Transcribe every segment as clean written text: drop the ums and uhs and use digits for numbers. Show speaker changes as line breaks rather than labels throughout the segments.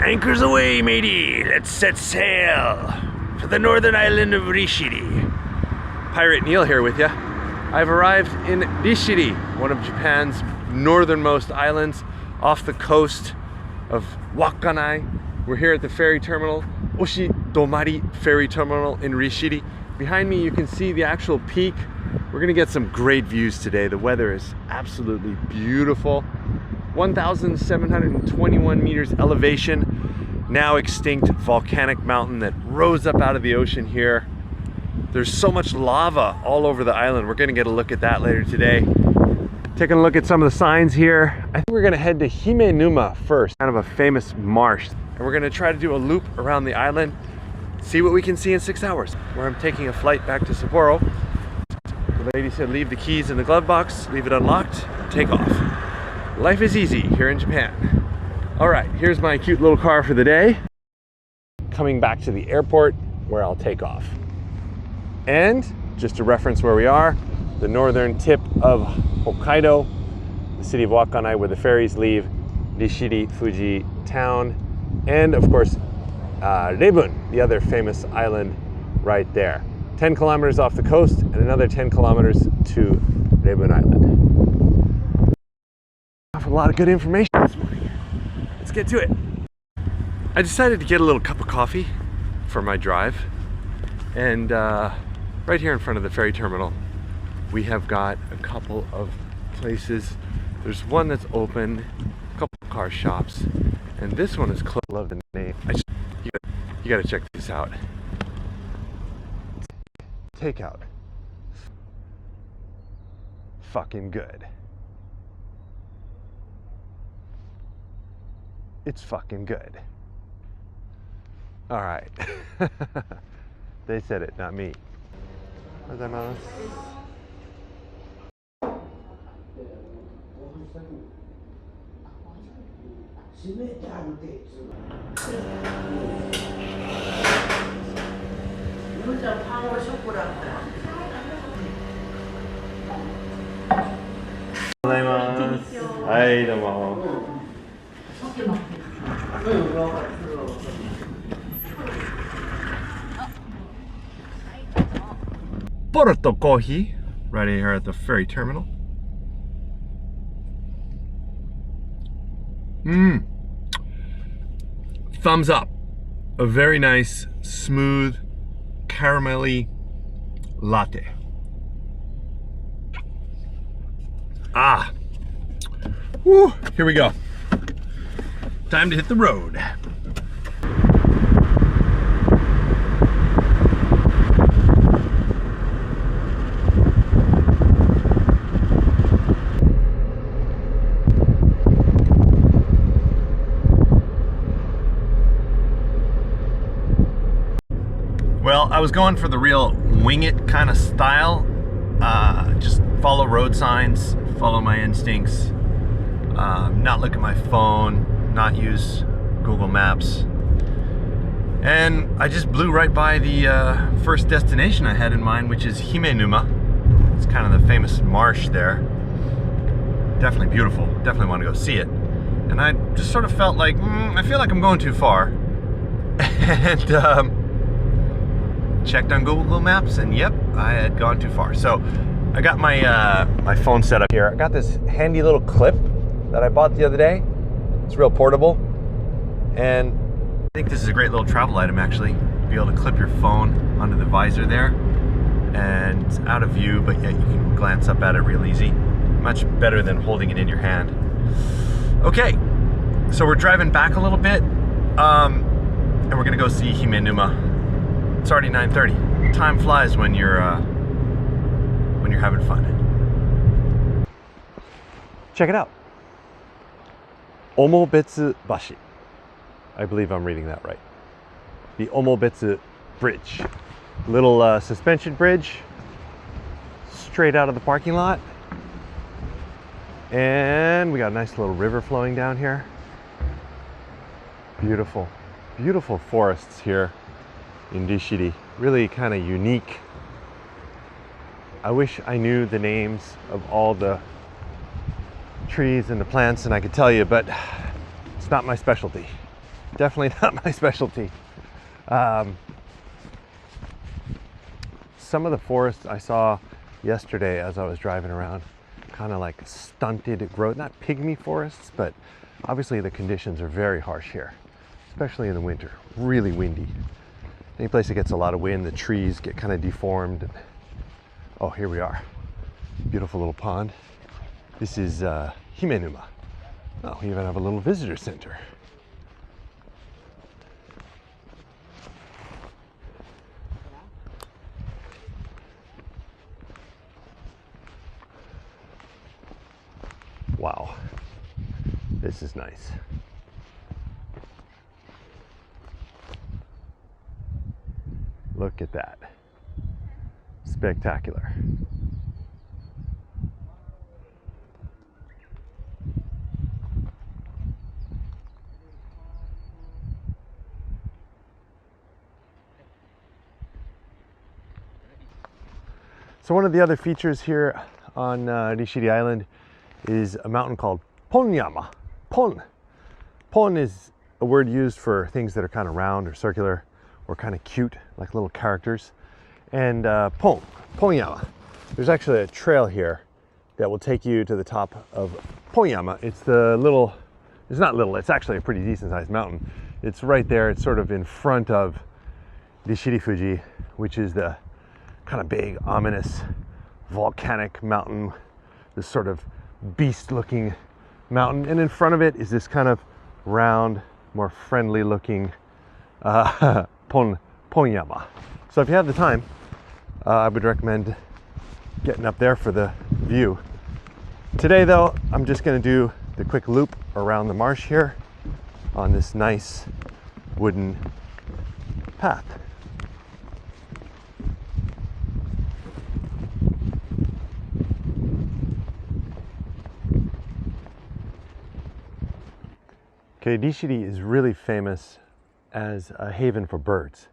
Anchors away, matey. Let's set sail for the northern island of Rishiri. Pirate Neil here with you. I've arrived in Rishiri, one of Japan's northernmost islands off the coast of Wakkanai. We're here at the ferry terminal, Oshidomari Ferry Terminal in Rishiri. Behind me you can see the actual peak. We're gonna get some great views today. The weather is absolutely beautiful. 1,721 meters elevation, now extinct volcanic mountain that rose up out of the ocean here. There's so much lava all over the island. We're gonna get a look at that later today. Taking a look at some of the signs here. I think we're gonna head to Himenuma first, kind of a famous marsh. And we're gonna try to do a loop around the island, see what we can see in 6 hours. Where I'm taking a flight back to Sapporo. The lady said leave the keys in the glove box, leave it unlocked, take off. Life is easy here in Japan. All right, here's my cute little car for the day. Coming back to the airport where I'll take off. And just to reference where we are, the northern tip of Hokkaido, the city of Wakkanai where the ferries leave, Rishiri Fuji town, and of course, Rebun, the other famous island right there. 10 kilometers off the coast and another 10 kilometers to Rebun Island. A lot of good information this morning. Let's get to it. I decided to get a little cup of coffee for my drive, and right here in front of the ferry terminal we have got a couple of places. There's one that's open, a couple of car shops, and this one is closed. I love the name. You gotta check this out. Takeout. Fucking good. It's fucking good. All right. They said it, not me. Gozaimasu. Hi, domo. Porto Coffee, right here at the ferry terminal. Thumbs up. A very nice, smooth, caramelly latte. Ah. Woo, here we go. Time to hit the road. Well, I was going for the real wing it kind of style. Just follow road signs, follow my instincts, not look at my phone, not use Google Maps. And I just blew right by the first destination I had in mind, which is Himenuma. It's kind of the famous marsh there. Definitely beautiful, definitely want to go see it. And I just sort of felt like, I feel like I'm going too far. And checked on Google Maps, and yep, I had gone too far. So I got my my phone set up here. I got this handy little clip that I bought the other day. It's real portable, and I think this is a great little travel item actually. Be able to clip your phone onto the visor there, and it's out of view, but yet you can glance up at it real easy. Much better than holding it in your hand. Okay, so we're driving back a little bit, and we're gonna go see Himenuma. It's already 9:30. Time flies when you're having fun. Check it out. Omobetsu Bashi. I believe I'm reading that right. The Omobetsu Bridge. Little suspension bridge straight out of the parking lot. And we got a nice little river flowing down here. Beautiful, beautiful forests here in Rishiri. Really kind of unique. I wish I knew the names of all the trees and the plants and I could tell you, but it's not my specialty. definitely not my specialty. Some of the forests I saw yesterday as I was driving around, kind of like stunted growth, not pygmy forests, but obviously the conditions are very harsh here, especially in the winter, really windy. Any place that gets a lot of wind, the trees get kind of deformed. Oh, here we are. Beautiful little pond. This is Himenuma. Oh, we even have a little visitor center. Wow, this is nice. Look at that. Spectacular. So one of the other features here on Rishiri Island is a mountain called Ponyama. Pon is a word used for things that are kind of round or circular or kind of cute, like little characters. And Ponyama. There's actually a trail here that will take you to the top of Ponyama. It's not little, it's actually a pretty decent sized mountain. It's right there, it's sort of in front of Rishiri Fuji, which is the kind of big, ominous, volcanic mountain, this sort of beast-looking mountain. And in front of it is this kind of round, more friendly-looking Ponyama. So if you have the time, I would recommend getting up there for the view. Today, though, I'm just going to do the quick loop around the marsh here on this nice wooden path. Okay, Rishiri is really famous as a haven for birds.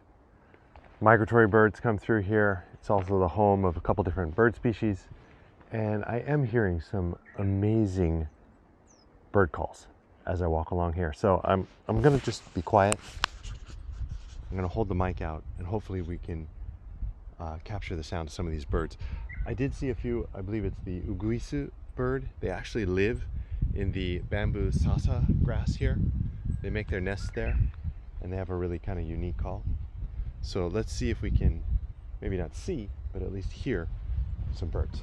Migratory birds come through here. It's also the home of a couple different bird species. And I am hearing some amazing bird calls as I walk along here. So I'm gonna just be quiet. I'm gonna hold the mic out and hopefully we can capture the sound of some of these birds. I did see a few, I believe it's the uguisu bird. They actually live in the bamboo sasa grass here. They make their nests there and they have a really kind of unique call. So let's see if we can maybe not see, but at least hear some birds.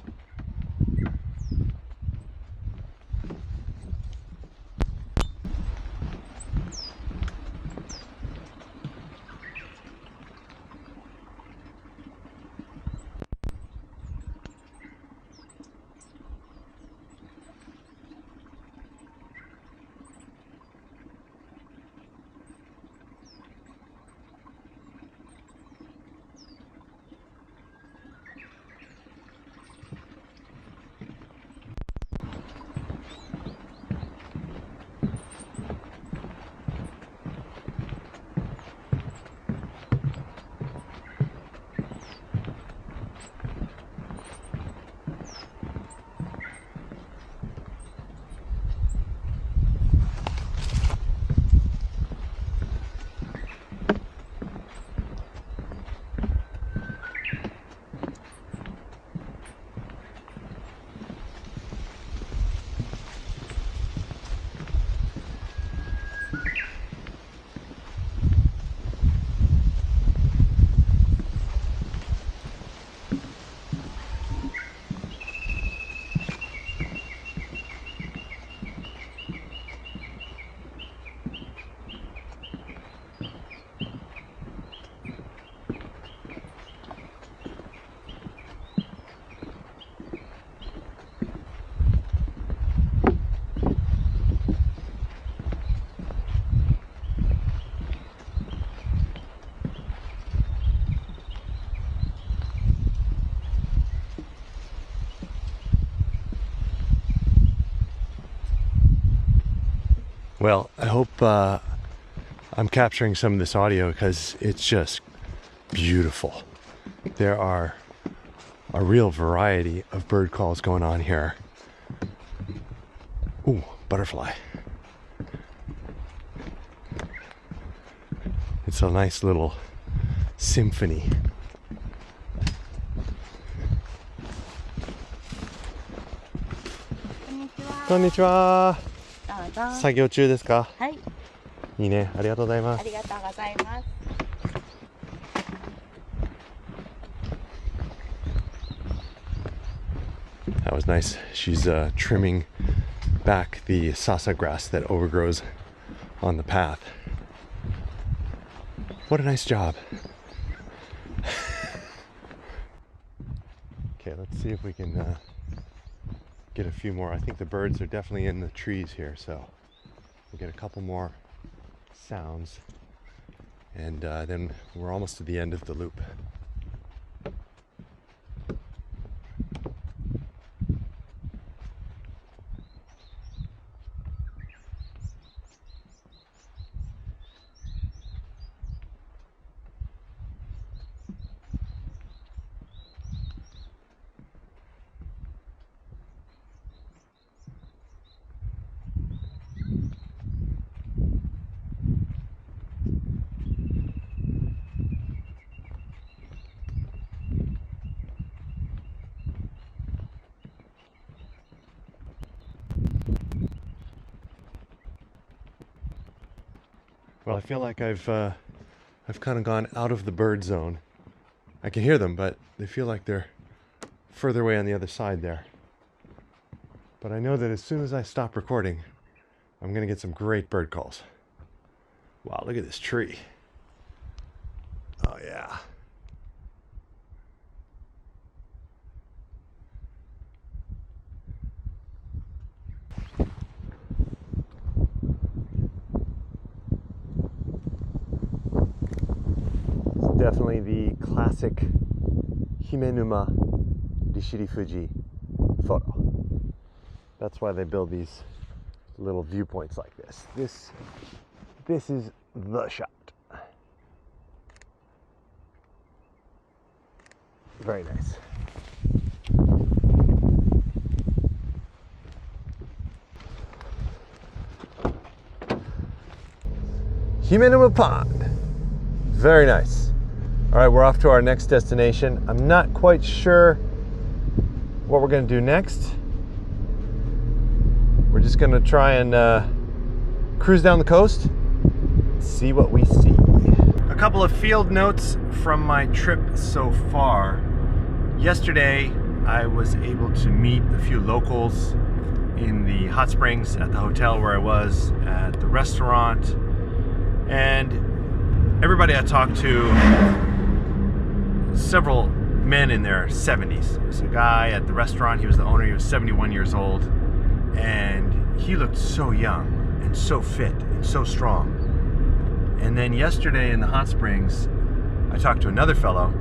Well, I hope I'm capturing some of this audio because it's just beautiful. There are a real variety of bird calls going on here. Ooh, butterfly. It's a nice little symphony. Konnichiwa. 作業中ですか？はい。いいね。ありがとうございます。ありがとうございます。That was nice. She's trimming back the sasa grass that overgrows on the path. What a nice job. Okay, let's see if we can get a few more. I think the birds are definitely in the trees here, so we'll get a couple more sounds, and then we're almost to the end of the loop. Well, I feel like I've kind of gone out of the bird zone. I can hear them, but they feel like they're further away on the other side there. But I know that as soon as I stop recording, I'm gonna get some great bird calls. Wow, look at this tree. Oh yeah. Definitely the classic Himenuma Rishiri Fuji photo. That's why they build these little viewpoints like this. This is the shot. Very nice. Himenuma Pond. Very nice. All right, we're off to our next destination. I'm not quite sure what we're gonna do next. We're just gonna try and cruise down the coast, see what we see. A couple of field notes from my trip so far. Yesterday, I was able to meet a few locals in the hot springs, at the hotel where I was, at the restaurant, and everybody I talked to, several men in their 70s. There was a guy at the restaurant, he was the owner, he was 71 years old, and he looked so young and so fit and so strong. And then yesterday in the hot springs, I talked to another fellow,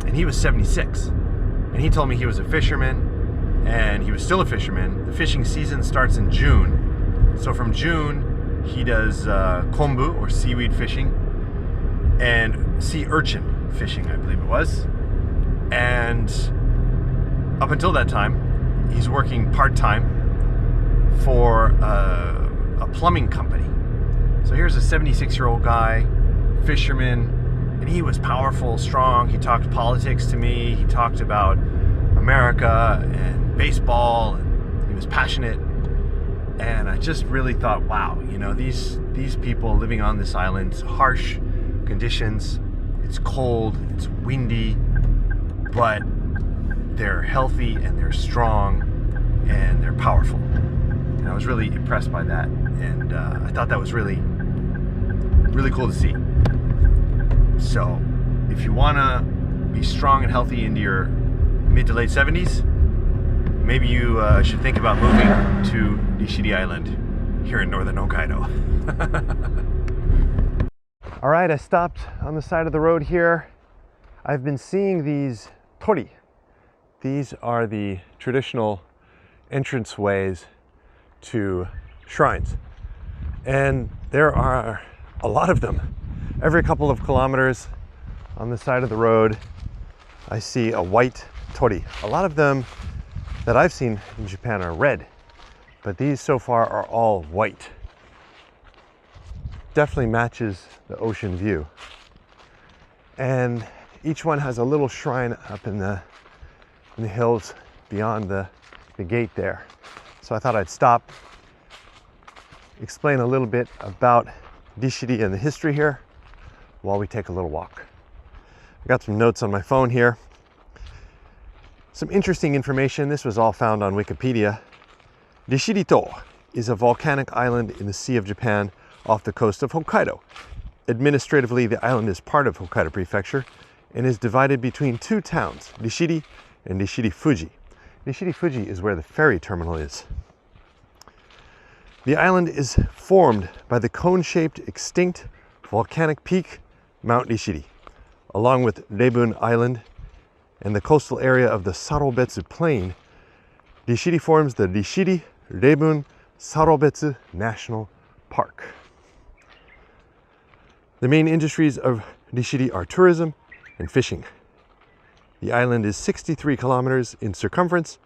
and he was 76. And he told me he was a fisherman, and he was still a fisherman. The fishing season starts in June. So from June, he does kombu, or seaweed fishing, and sea urchin fishing, I believe it was. And up until that time, he's working part-time for a plumbing company. So here's a 76-year-old guy, fisherman, and he was powerful, strong. He talked politics to me. He talked about America and baseball. And he was passionate. And I just really thought, wow, you know, these people living on this island, harsh conditions, it's cold, it's windy, but they're healthy and they're strong and they're powerful. And I was really impressed by that, and I thought that was really cool to see. So if you want to be strong and healthy into your mid to late 70s, maybe you should think about moving to Rishiri Island here in northern Hokkaido. All right, I stopped on the side of the road here. I've been seeing these tori. These are the traditional entranceways to shrines. And there are a lot of them. Every couple of kilometers on the side of the road, I see a white tori. A lot of them that I've seen in Japan are red, but these so far are all white. definitely matches the ocean view. And each one has a little shrine up in the hills beyond the gate there. So I thought I'd stop, explain a little bit about Rishiri and the history here while we take a little walk. I got some notes on my phone here. Some interesting information. This was all found on Wikipedia. Rishiri-to is a volcanic island in the Sea of Japan off the coast of Hokkaido. Administratively, the island is part of Hokkaido Prefecture and is divided between two towns, Rishiri and Rishiri Fuji. Rishiri Fuji is where the ferry terminal is. The island is formed by the cone-shaped extinct volcanic peak, Mount Rishiri, along with Rebun Island and the coastal area of the Sarobetsu Plain. Rishiri forms the Rishiri Rebun Sarobetsu National Park. The main industries of Rishiri are tourism and fishing. The island is 63 kilometers in circumference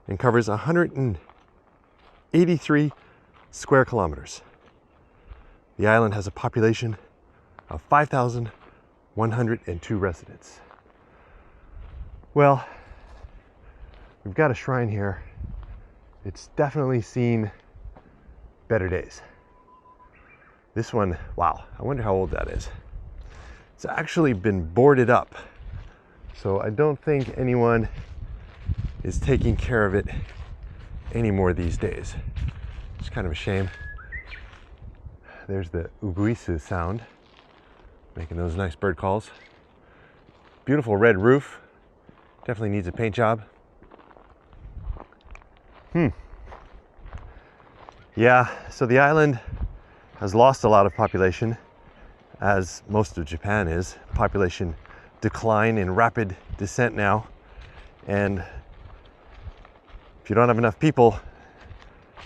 and covers 183 square kilometers. The island has a population of 5,102 residents. Well, we've got a shrine here. It's definitely seen better days. This one, wow, I wonder how old that is. It's actually been boarded up. So I don't think anyone is taking care of it anymore these days. It's kind of a shame. There's the uguisu sound, making those nice bird calls. Beautiful red roof. Definitely needs a paint job. Yeah, so the island has lost a lot of population, as most of Japan is. Population decline in rapid descent now. And if you don't have enough people,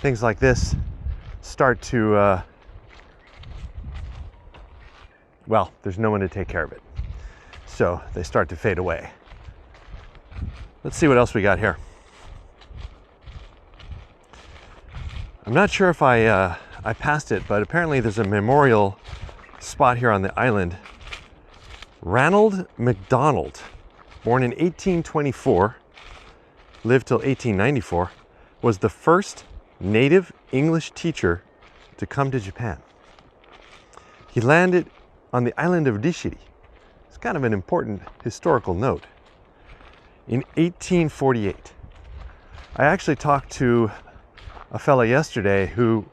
things like this start to, well, there's no one to take care of it. So they start to fade away. Let's see what else we got here. I'm not sure if I passed it, but apparently there's a memorial spot here on the island. Ranald MacDonald, born in 1824, lived till 1894, was the first native English teacher to come to Japan. He landed on the island of Rishiri. It's kind of an important historical note. In 1848. I actually talked to a fella yesterday who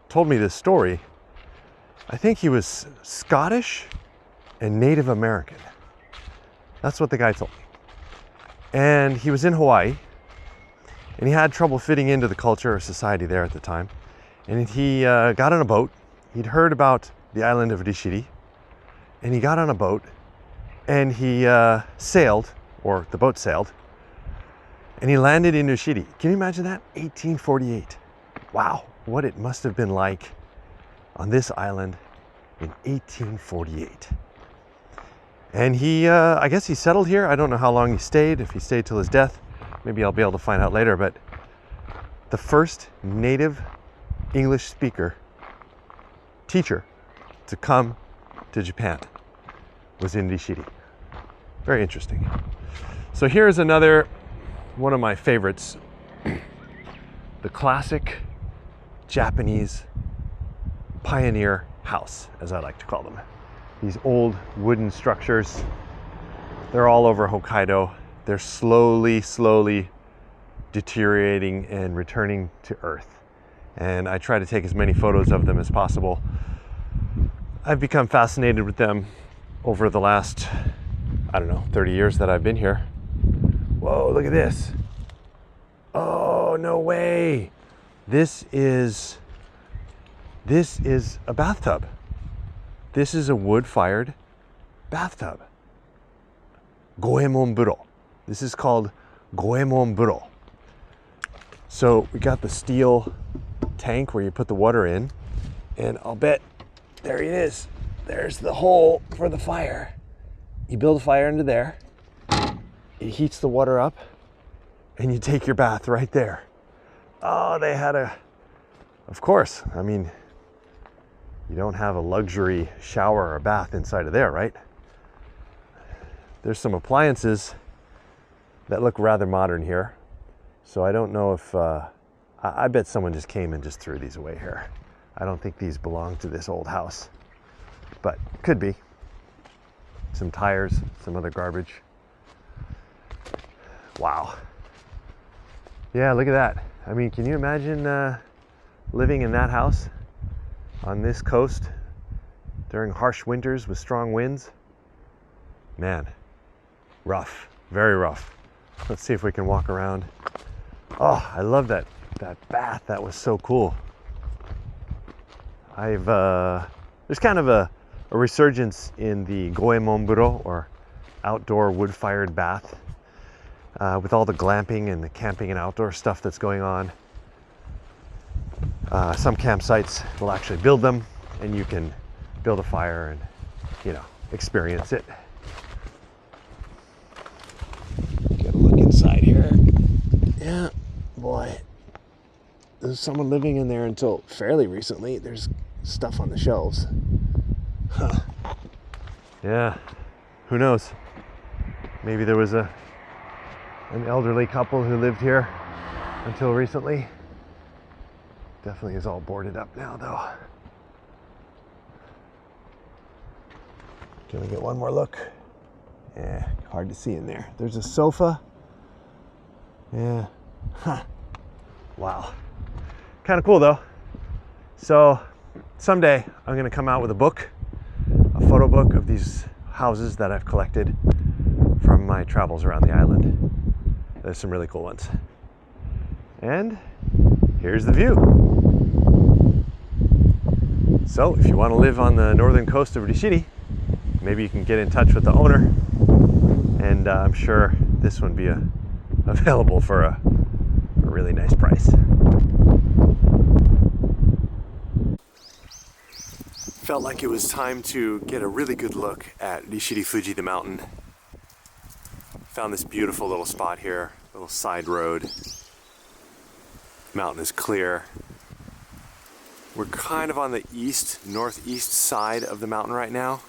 told me this story. I think he was Scottish and Native American. That's what the guy told me. And he was in Hawaii, and he had trouble fitting into the culture or society there at the time. And he got on a boat. He'd heard about the island of Rishiri, and he got on a boat, and he sailed, or the boat sailed, and he landed in Rishiri. Can you imagine that? 1848. Wow, what it must have been like on this island in 1848. And he, I guess he settled here. I don't know how long he stayed, if he stayed till his death. Maybe I'll be able to find out later, but the first native English speaker, teacher, to come to Japan was in Rishiri. Very interesting. So here's another one of my favorites. The classic Japanese pioneer house, as I like to call them. These old wooden structures, they're all over Hokkaido. They're slowly deteriorating and returning to earth. And I try to take as many photos of them as possible. I've become fascinated with them over the last, I don't know, 30 years that I've been here. Whoa, look at this. Oh, no way. This is a bathtub. This is a wood-fired bathtub. Goemon buro. This is called Goemon buro. So we got the steel tank where you put the water in, and I'll bet there it is. There's the hole for the fire. You build a fire into there. It heats the water up, and you take your bath right there. Oh, they had of course, I mean, You don't have a luxury shower or bath inside of there, right? There's some appliances that look rather modern here. So I don't know if, I bet someone just came and just threw these away here. I don't think these belong to this old house, but could be. Some tires, some other garbage. Wow. Yeah, look at that. I mean, can you imagine living in that house on this coast during harsh winters with strong winds? Man, rough, very rough. Let's see if we can walk around. Oh, I love that bath. That was so cool. There's kind of a resurgence in the goemon-buro, or outdoor wood-fired bath, with all the glamping and the camping and outdoor stuff that's going on. Some campsites will actually build them, and you can build a fire and, you know, experience it. Get a look inside here. Yeah, boy. There's someone living in there until fairly recently. There's stuff on the shelves. Huh. Yeah, who knows? Maybe there was an elderly couple who lived here until recently. Definitely is all boarded up now, though. Can we get one more look? Yeah, hard to see in there. There's a sofa. Yeah. Huh. Wow. Kind of cool, though. So someday I'm going to come out with a book, a photo book of these houses that I've collected from my travels around the island. There's some really cool ones. And here's the view. So if you want to live on the northern coast of Rishiri, maybe you can get in touch with the owner, and I'm sure this one be available for a really nice price. Felt like it was time to get a really good look at Rishiri Fuji, the mountain. Found this beautiful little spot here, little side road. Mountain is clear. We're kind of on the northeast side of the mountain right now.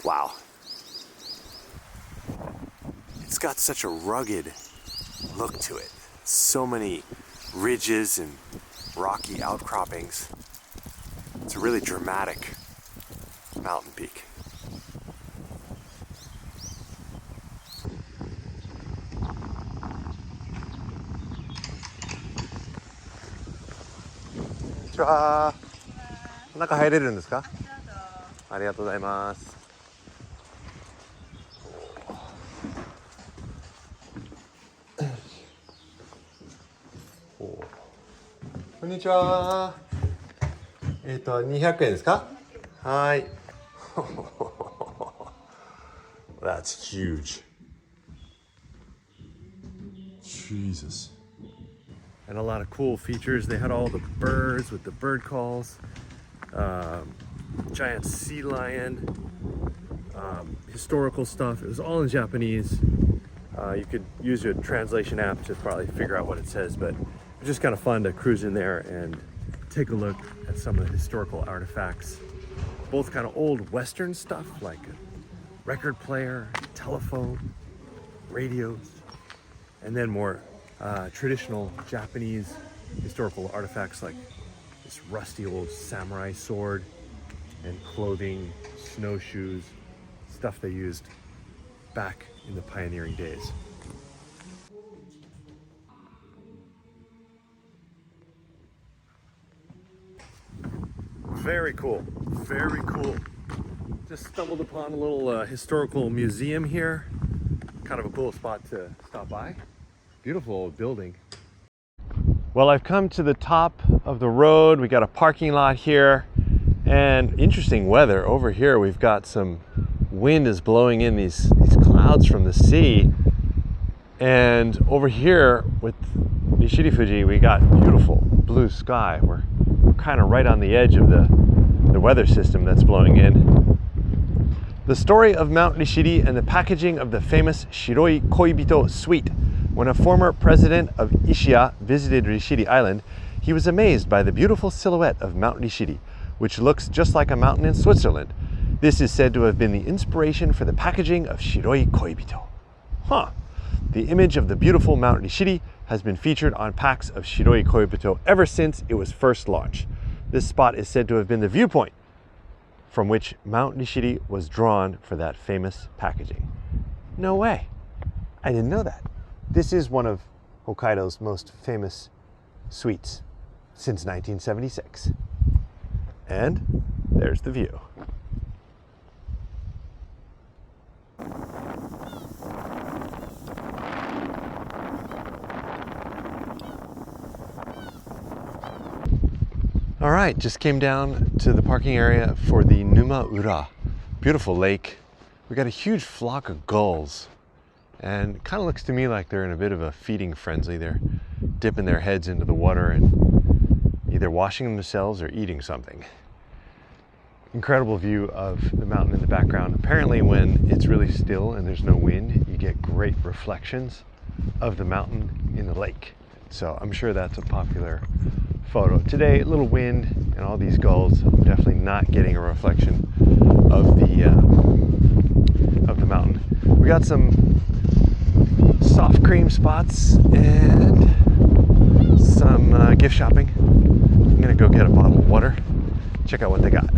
Wow. It's got such a rugged look to it. So many ridges and rocky outcroppings. It's a really dramatic mountain peak. Konnichiwa. 中入れるんですか？ありがとうございます。こんにちは。200円ですか？はい。That's huge. Jesus. And a lot of cool features. They had all the birds with the bird calls, giant sea lion, historical stuff. It was all in Japanese. You could use your translation app to probably figure out what it says, but it's just kind of fun to cruise in there and take a look at some of the historical artifacts. Both kind of old Western stuff like a record player, telephone, radios, and then more traditional Japanese historical artifacts like this rusty old samurai sword and clothing, snowshoes, stuff they used back in the pioneering days. Very cool, very cool. Just stumbled upon a little historical museum here. Kind of a cool spot to stop by. Beautiful old building. Well, I've come to the top of the road. We got a parking lot here and interesting weather. Over here we've got some wind is blowing in these clouds from the sea. And over here with Rishiri Fuji, we got beautiful blue sky. We're kind of right on the edge of the weather system that's blowing in. The story of Mount Rishiri and the packaging of the famous Shiroi Koibito suite. When a former president of Ishiya visited Rishiri Island, he
He was amazed by the beautiful silhouette of Mount Rishiri, which looks just like a mountain in Switzerland. This is said to have been the inspiration for the packaging of Shiroi Koibito. Huh. The image of the beautiful Mount Rishiri has been featured on packs of Shiroi Koibito ever since it was first launched. This spot is said to have been the viewpoint from which Mount Rishiri was drawn for that famous packaging. No way. I didn't know that. This is one of Hokkaido's most famous suites since 1976. And there's the view. All right, just came down to the parking area for the Numa-ura. Beautiful lake. We got a huge flock of gulls, and it kind of looks to me like they're in a bit of a feeding frenzy. They're dipping their heads into the water and either washing themselves or eating something. Incredible view of the mountain in the background. Apparently when it's really still and there's no wind, you get great reflections of the mountain in the lake. So I'm sure that's a popular photo. Today, a little wind and all these gulls. I'm definitely not getting a reflection of the mountain. We got some soft cream spots and some gift shopping. I'm gonna go get a bottle of water, check out what they got.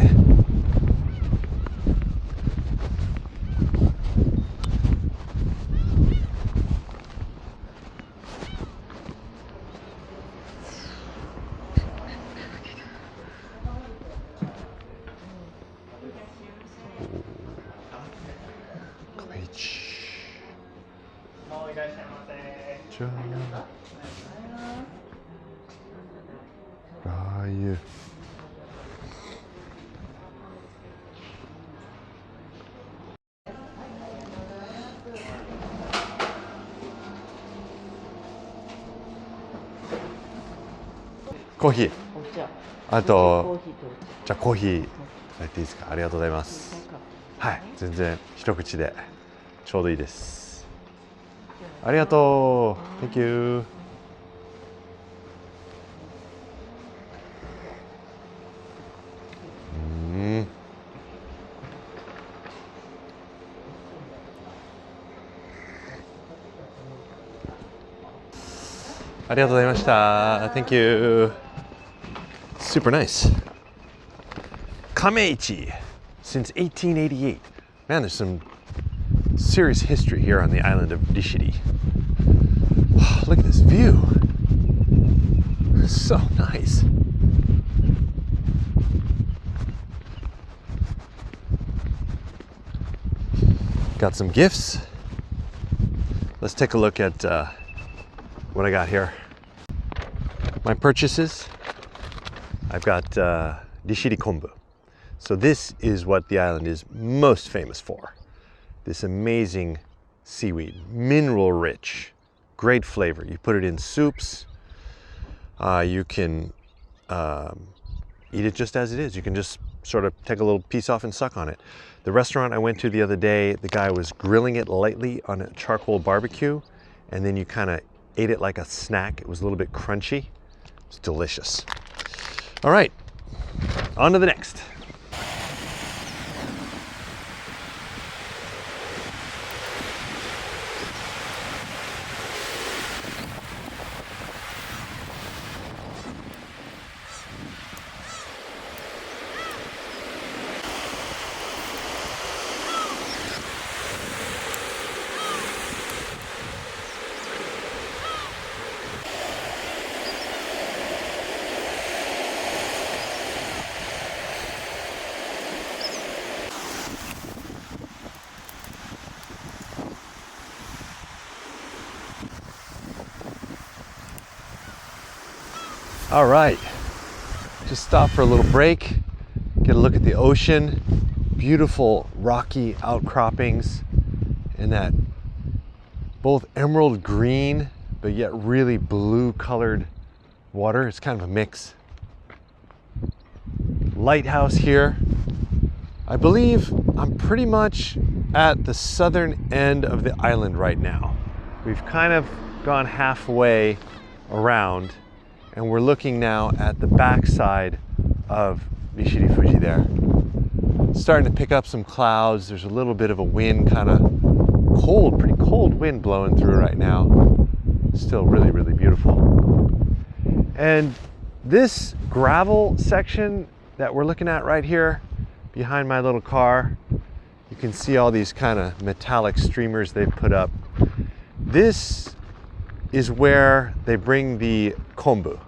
Ryu.コーヒー。あと、じゃあコーヒーいただいていいですか。ありがとうございます。はい、全然一口でちょうどいいです。ありがとう。Thank you。ありがとうございました。Thank you. Super nice. Kameichi since 1888. Man, there's some serious history here on the island of Rishiri. Look at this view. So nice. Got some gifts. Let's take a look at what I got here. My purchases. I've got Rishiri Kombu. So this is what the island is most famous for. This amazing seaweed, mineral rich, great flavor. You put it in soups. You can eat it just as it is. You can just sort of take a little piece off and suck on it. The restaurant I went to the other day, the guy was grilling it lightly on a charcoal barbecue, and then you kind of ate it like a snack. It was a little bit crunchy. It's delicious. All right, on to the next. All right, just stop for a little break, get a look at the ocean, beautiful rocky outcroppings, and that both emerald green, but yet really blue colored water. It's kind of a mix. Lighthouse here. I believe I'm pretty much at the southern end of the island right now. We've kind of gone halfway around, And we're looking now at the backside of Rishiri Fuji there. Starting to pick up some clouds. There's a little bit of a wind, kind of cold, pretty cold wind blowing through right now. Still really, really beautiful. And this gravel section that we're looking at right here behind my little car, you can see all these kind of metallic streamers they've put up. This is where they bring the kombu.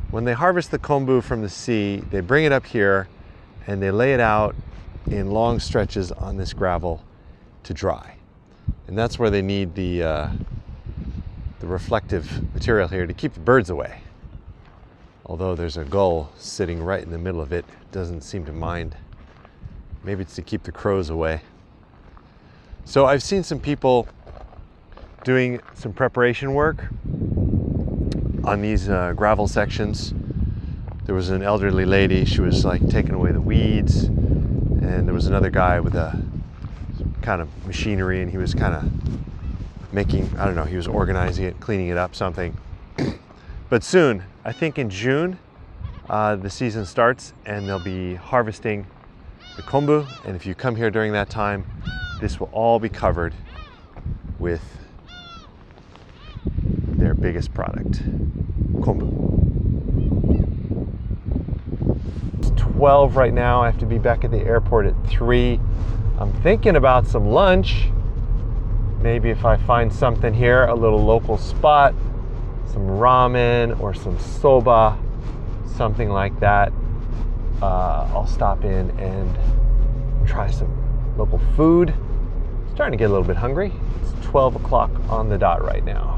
When they harvest the kombu from the sea, they bring it up here and they lay it out in long stretches on this gravel to dry. And that's where they need the reflective material here to keep the birds away. Although there's a gull sitting right in the middle of it, it doesn't seem to mind. Maybe it's to keep the crows away. So I've seen some people doing some preparation work on these gravel sections. There was an elderly lady, she was like taking away the weeds, and there was another guy with a kind of machinery, and he was kind of making, I don't know, he was organizing it, cleaning it up, something. But soon, I think in June, the season starts and they'll be harvesting the kombu, and if you come here during that time, this will all be covered with their biggest product, kombu. It's 12 right now. I have to be back at the airport at 3. I'm thinking about some lunch. Maybe if I find something here, a little local spot, some ramen or some soba, something like that. I'll stop in and try some local food. Starting to get a little bit hungry. It's 12 o'clock on the dot right now.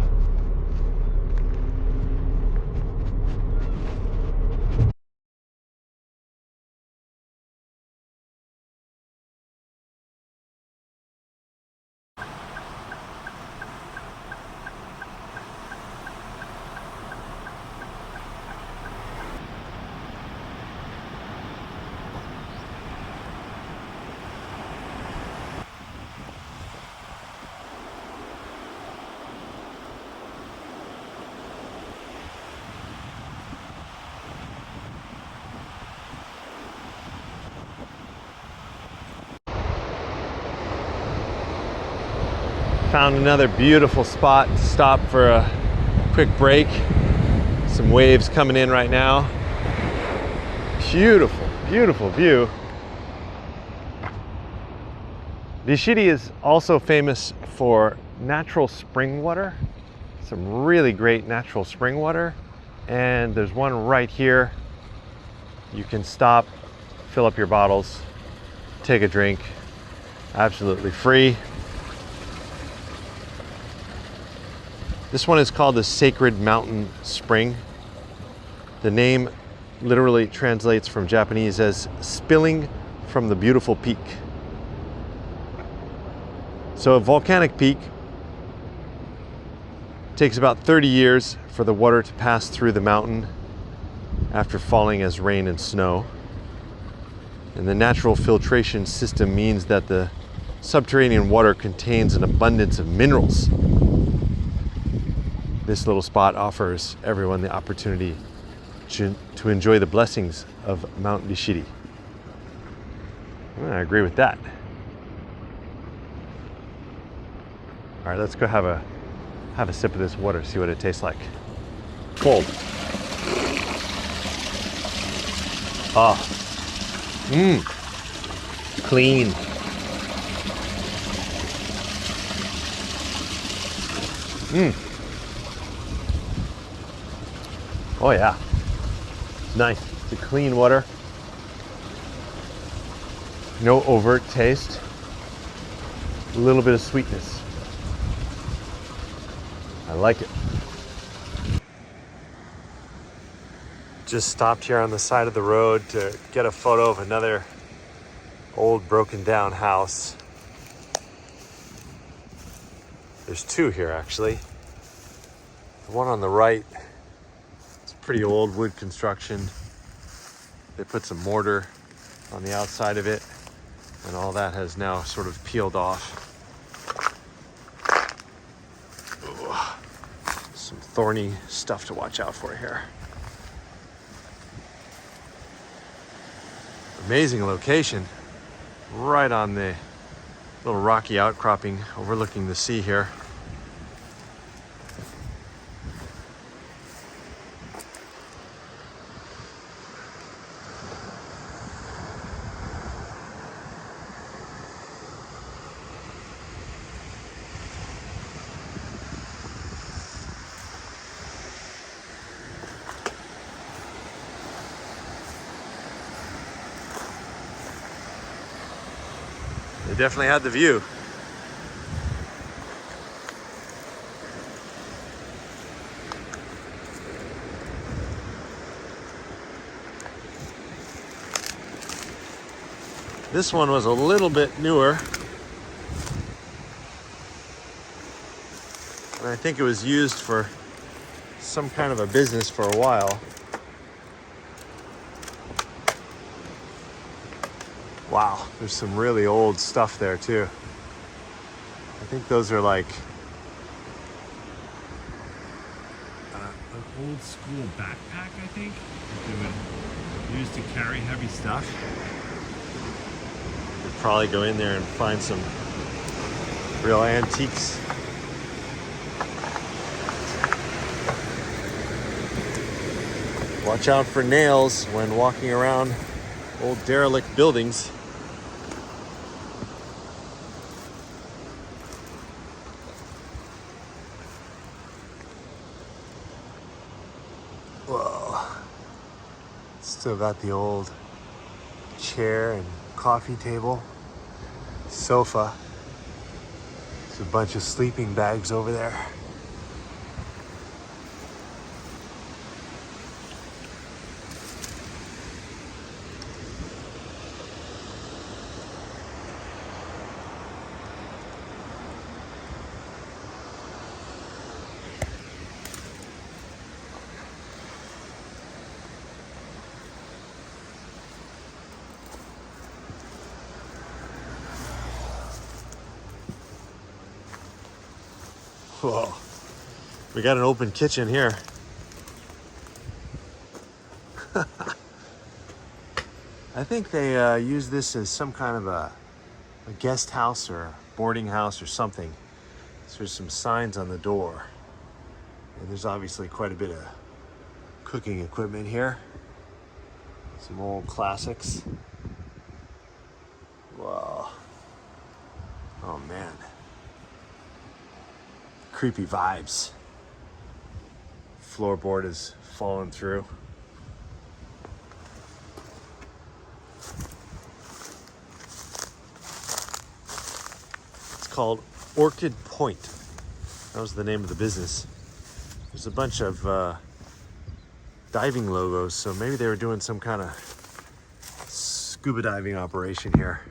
Found another beautiful spot to stop for a quick break. Some waves coming in right now. Beautiful, beautiful view. Rishiri is also famous for natural spring water. Some really great natural spring water. And there's one right here. You can stop, fill up your bottles, take a drink, absolutely free. This one is called the Sacred Mountain Spring. The name literally translates from Japanese as spilling from the beautiful peak. So a volcanic peak takes about 30 years for the water to pass through the mountain after falling as rain and snow. And the natural filtration system means that the subterranean water contains an abundance of minerals. This little spot offers everyone the opportunity to enjoy the blessings of Mount Rishiri. I agree with that. All right, let's go have a sip of this water, see what it tastes like. Cold. Ah. Clean. Oh yeah, nice. It's a clean water. No overt taste. A little bit of sweetness. I like it. Just stopped here on the side of the road to get a photo of another old broken down house. There's two here actually. The one on the right, pretty old wood construction. They put some mortar on the outside of it, and all that has now sort of peeled off. Ooh. Some thorny stuff to watch out for here. Amazing location, right on the little rocky outcropping overlooking the sea here. They definitely had the view. This one was a little bit newer. And I think it was used for some kind of a business for a while. Wow, there's some really old stuff there too. I think those are like an old school backpack, I think, that they would use to carry heavy stuff. You'd probably go in there and find some real antiques. Watch out for nails when walking around old derelict buildings. Whoa. Still got the old chair and coffee table, sofa. There's a bunch of sleeping bags over there. Whoa, we got an open kitchen here. I think they use this as some kind of a guest house or a boarding house or something. So there's some signs on the door. And there's obviously quite a bit of cooking equipment here. Some old classics. Whoa. Oh man. Creepy vibes. Floorboard is falling through. It's called Orchid Point. That was the name of the business. There's a bunch of diving logos, so maybe they were doing some kind of scuba diving operation here.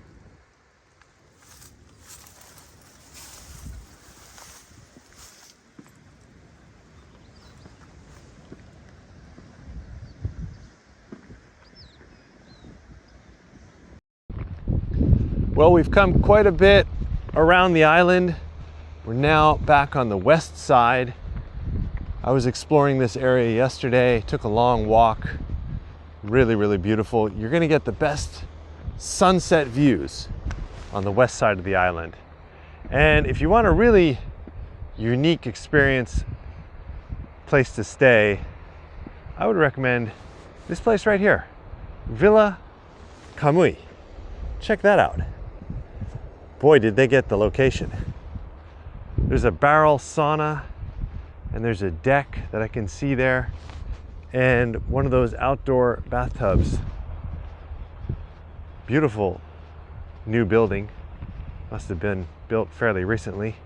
Well, we've come quite a bit around the island. We're now back on the west side. I was exploring this area yesterday, took a long walk. Really, really beautiful. You're gonna get the best sunset views on the west side of the island. And if you want a really unique experience, place to stay, I would recommend this place right here, Villa Kamui. Check that out. Boy, did they get the location. There's a barrel sauna, and there's a deck that I can see there, and one of those outdoor bathtubs. Beautiful new building. Must have been built fairly recently.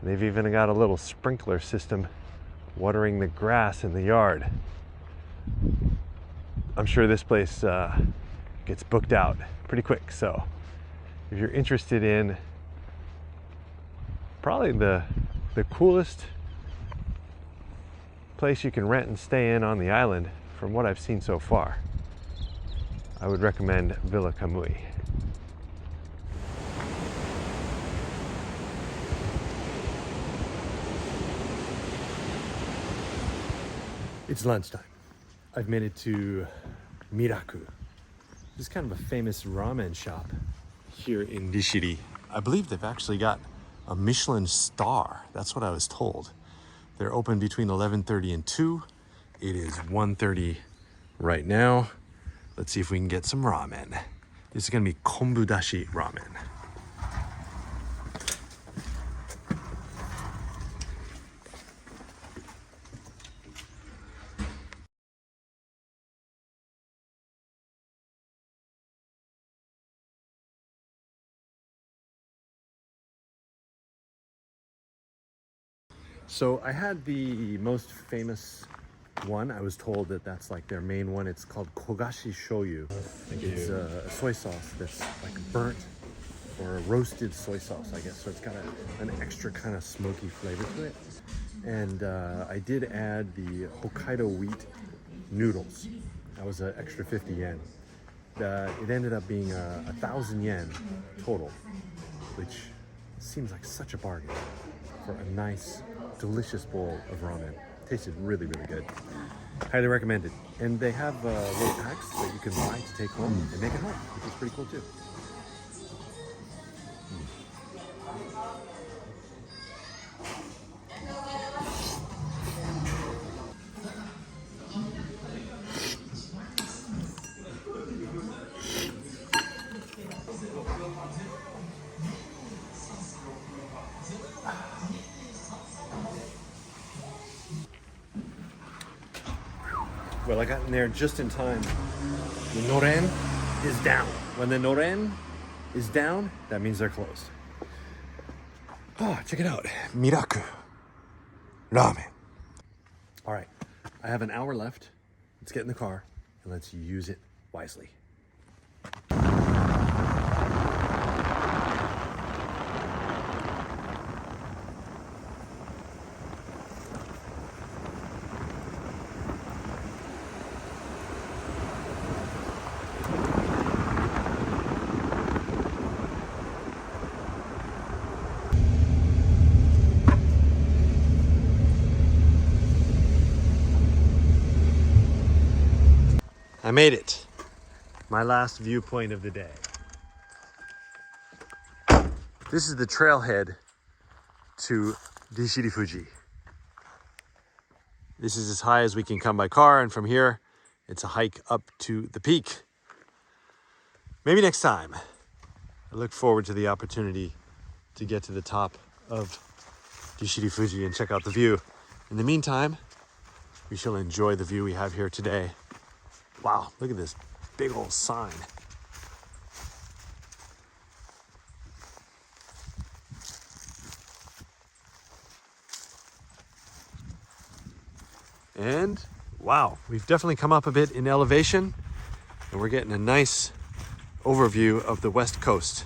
They've even got a little sprinkler system watering the grass in the yard. I'm sure this place gets booked out pretty quick, so if you're interested in probably the coolest place you can rent and stay in on the island from what I've seen so far, I would recommend Villa Kamui. It's lunchtime. I've made it to Miraku. This is kind of a famous ramen shop here in Rishiri. I believe they've actually got a Michelin star. That's what I was told. They're open between 11:30 and 2. It is 1:30 right now. Let's see if we can get some ramen. This is gonna be kombu dashi ramen. So I had the most famous one. I was told that that's like their main one. It's called kogashi shoyu. It's a soy sauce that's like burnt or a roasted soy sauce, I guess. So it's got an extra kind of smoky flavor to it. And I did add the Hokkaido wheat noodles. That was an extra 50 yen. It ended up being 1,000 yen total, which seems like such a bargain for a nice, delicious bowl of ramen. Tasted really, really good. Highly recommend it. And they have little packs that you can buy to take home and make at home, which is pretty cool too. Well, I got in there just in time. The noren is down. When the noren is down, that means they're closed. Oh, check it out. Miraku ramen. All right, I have an hour left. Let's get in the car and let's use it wisely. I made it. My last viewpoint of the day. This is the trailhead to Rishiri Fuji. This is as high as we can come by car, and from here, it's a hike up to the peak. Maybe next time. I look forward to the opportunity to get to the top of Rishiri Fuji and check out the view. In the meantime, we shall enjoy the view we have here today. Wow, look at this big old sign. And wow, we've definitely come up a bit in elevation, and we're getting a nice overview of the west coast.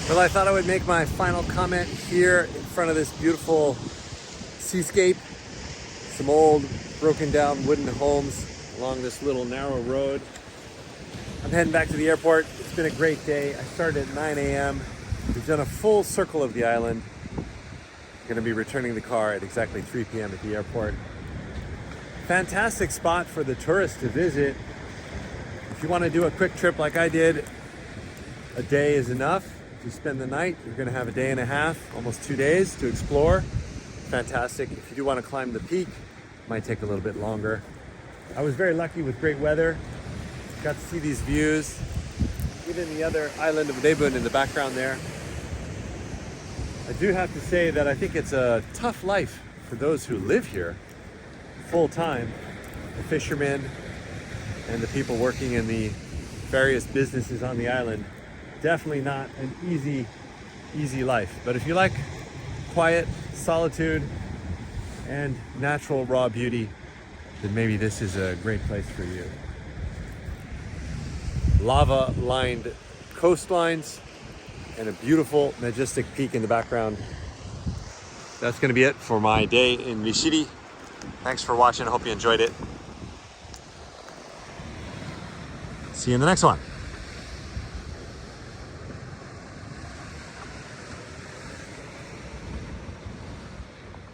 Well, I thought I would make my final comment here in front of this beautiful seascape. Some old broken down wooden homes along this little narrow road. I'm heading back to the airport. It's been a great day. I started at 9 a.m. We've done a full circle of the island. I'm gonna be returning the car at exactly 3 p.m. at the airport. Fantastic spot for the tourists to visit. If you want to do a quick trip like I did, a day is enough. If you spend the night, you're gonna have a day and a half, almost 2 days to explore. Fantastic. If you do want to climb the peak, it might take a little bit longer. I was very lucky with great weather. Got to see these views. Even the other island of Rebun in the background there. I do have to say that I think it's a tough life for those who live here full time. the fishermen and the people working in the various businesses on the island. Definitely not an easy life. But if you like quiet, solitude, and natural raw beauty, then maybe this is a great place for you. Lava-lined coastlines and a beautiful, majestic peak in the background. That's gonna be it for my day in Rishiri. Thanks for watching, I hope you enjoyed it. See you in the next one.